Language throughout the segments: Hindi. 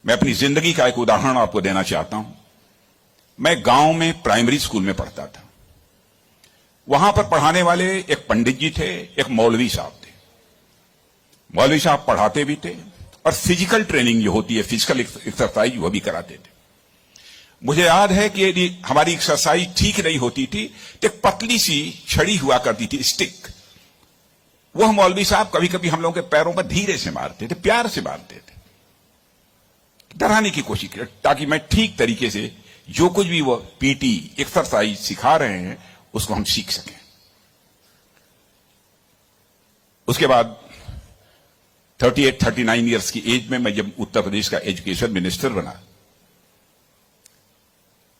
मैं अपनी जिंदगी का एक उदाहरण आपको देना चाहता हूं। मैं गांव में प्राइमरी स्कूल में पढ़ता था। वहां पर पढ़ाने वाले एक पंडित जी थे, एक मौलवी साहब थे। मौलवी साहब पढ़ाते भी थे और फिजिकल ट्रेनिंग जो होती है, फिजिकल एक्सरसाइज, वो भी कराते थे। मुझे याद है कि यदि हमारी एक्सरसाइज ठीक नहीं होती थी तो एक पतली सी छड़ी हुआ करती थी, स्टिक। वह मौलवी साहब कभी कभी हम लोगों के पैरों पर धीरे से मारते थे, प्यार से मारते थे, डराने की कोशिश की, ताकि मैं ठीक तरीके से जो कुछ भी वो पीटी एक्सरसाइज सिखा रहे हैं उसको हम सीख सकें। उसके बाद 38-39 ईयर्स की एज में मैं जब उत्तर प्रदेश का एजुकेशन मिनिस्टर बना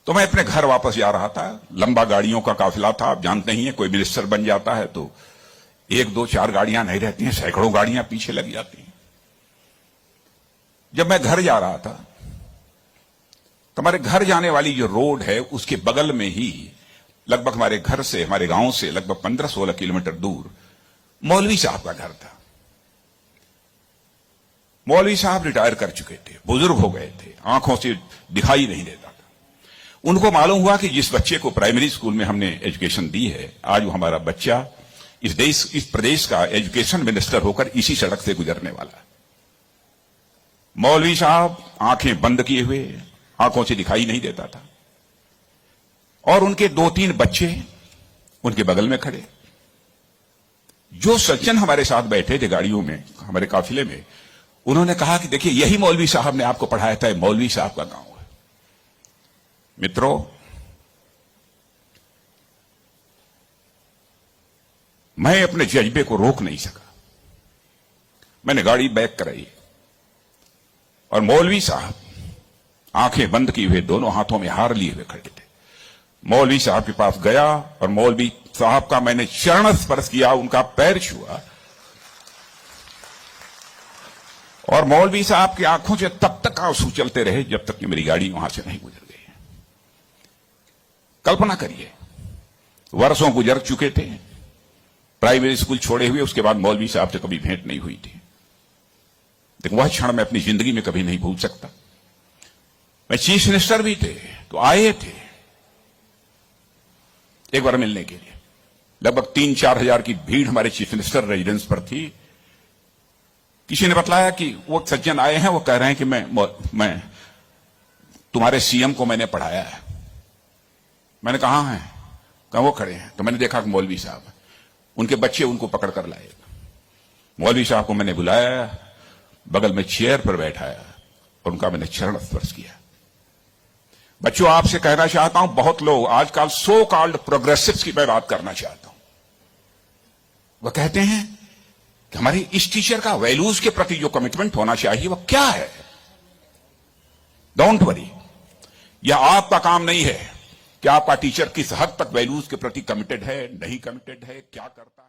तो मैं अपने घर वापस जा रहा था। लंबा गाड़ियों का काफिला था, आप जानते ही हैं, कोई मिनिस्टर बन जाता है तो 1, 2, 4 गाड़ियां नहीं रहती हैं, सैकड़ों गाड़ियां पीछे लग जाती हैं। जब मैं घर जा रहा था तो हमारे घर जाने वाली जो रोड है उसके बगल में ही, लगभग हमारे घर से, हमारे गांव से लगभग 15-16 किलोमीटर दूर मौलवी साहब का घर था। मौलवी साहब रिटायर कर चुके थे, बुजुर्ग हो गए थे, आंखों से दिखाई नहीं देता था। उनको मालूम हुआ कि जिस बच्चे को प्राइमरी स्कूल में हमने एजुकेशन दी है, आज वो हमारा बच्चा इस प्रदेश का एजुकेशन मिनिस्टर होकर इसी सड़क से गुजरने वाला है। मौलवी साहब आंखें बंद किए हुए, आंखों से दिखाई नहीं देता था, और उनके 2-3 बच्चे उनके बगल में खड़े। जो सज्जन हमारे साथ बैठे थे गाड़ियों में, हमारे काफिले में, उन्होंने कहा कि देखिए, यही मौलवी साहब ने आपको पढ़ाया था, मौलवी साहब का गांव है। मित्रों, मैं अपने जज्बे को रोक नहीं सका। मैंने गाड़ी बैक कराई और मौलवी साहब आंखें बंद किए हुए, दोनों हाथों में हार लिए हुए खड़े थे। मौलवी साहब के पास गया और मौलवी साहब का मैंने चरण स्पर्श किया, उनका पैर छुआ, और मौलवी साहब की आंखों से तब तक आंसू चलते रहे जब तक कि मेरी गाड़ी वहां से नहीं गुजर गई। कल्पना करिए, वर्षों गुजर चुके थे, प्राइमरी स्कूल छोड़े हुए, उसके बाद मौलवी साहब से कभी भेंट नहीं हुई थी। लेकिन वह क्षण मैं अपनी जिंदगी में कभी नहीं भूल सकता। मैं चीफ मिनिस्टर भी थे तो आए थे एक बार मिलने के लिए। लगभग 3-4 हजार की भीड़ हमारे चीफ मिनिस्टर रेजिडेंस पर थी। किसी ने बताया कि वो सज्जन आए हैं, वो कह रहे हैं कि मैं तुम्हारे सीएम को मैंने पढ़ाया है। मैंने कहा है, कहा वो खड़े हैं। तो मैंने देखा कि मौलवी साहब, उनके बच्चे उनको पकड़ कर लाए। मौलवी साहब को मैंने बुलाया, बगल में चेयर पर बैठाया और उनका मैंने चरण स्पर्श किया। बच्चों, आपसे कहना चाहता हूं, बहुत लोग आजकल सो कॉल्ड प्रोग्रेसिव्स की मैं बात करना चाहता हूं। वह कहते हैं कि हमारी इस टीचर का वैल्यूज के प्रति जो कमिटमेंट होना चाहिए वह क्या है। डोंट वरी, यह आपका काम नहीं है कि आपका टीचर किस हद तक वैल्यूज के प्रति कमिटेड है, नहीं कमिटेड है, क्या करता है।